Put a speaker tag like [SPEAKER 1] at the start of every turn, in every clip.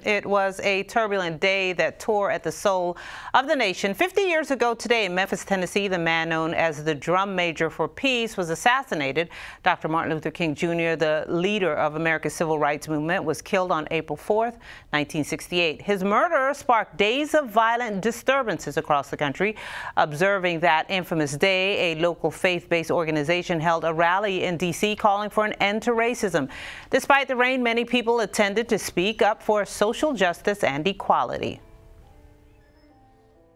[SPEAKER 1] It was a turbulent day that tore at the soul of the nation. 50 years ago today in Memphis, Tennessee, the man known as the Drum Major for Peace was assassinated. Dr. Martin Luther King Jr., the leader of America's civil rights movement, was killed on April 4th, 1968. His murder sparked days of violent disturbances across the country. Observing that infamous day, a local faith-based organization held a rally in D.C. calling for an end to racism. Despite the rain, many people attended to speak up for social justice and equality.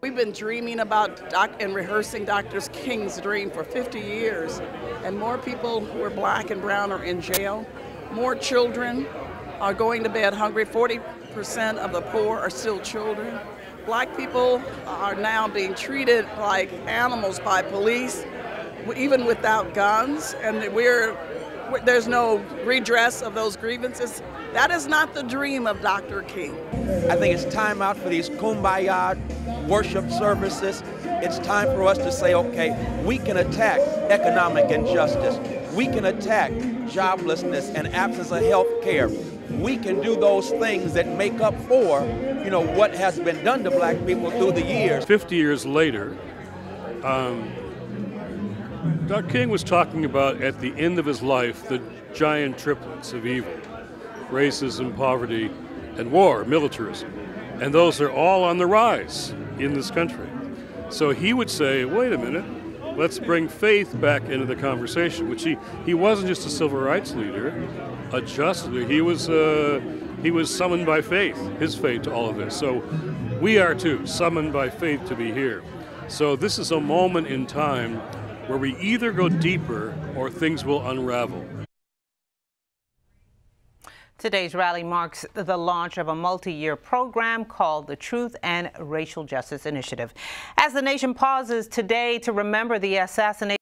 [SPEAKER 2] We've been dreaming about and rehearsing Dr. King's dream for 50 years, and more people who are black and brown are in jail. More children are going to bed hungry. 40% of the poor are still children. Black people are now being treated like animals by police, even without guns, and there's no redress of those grievances. That is not the dream of Dr. King.
[SPEAKER 3] I think it's time out for these kumbaya worship services. It's time for us to say, okay, we can attack economic injustice. We can attack joblessness and absence of health care. We can do those things that make up for, what has been done to black people through the years.
[SPEAKER 4] 50 years later, Dr. King was talking about, at the end of his life, the giant triplets of evil: racism, poverty, and war, militarism. And those are all on the rise in this country. So he would say, wait a minute, let's bring faith back into the conversation, which he wasn't just a civil rights leader, a just leader. He was summoned by faith, his faith to all of this. So we are too, summoned by faith to be here. So this is a moment in time where we either go deeper or things will unravel.
[SPEAKER 1] Today's rally marks the launch of a multi-year program called the Truth and Racial Justice Initiative. As the nation pauses today to remember the assassination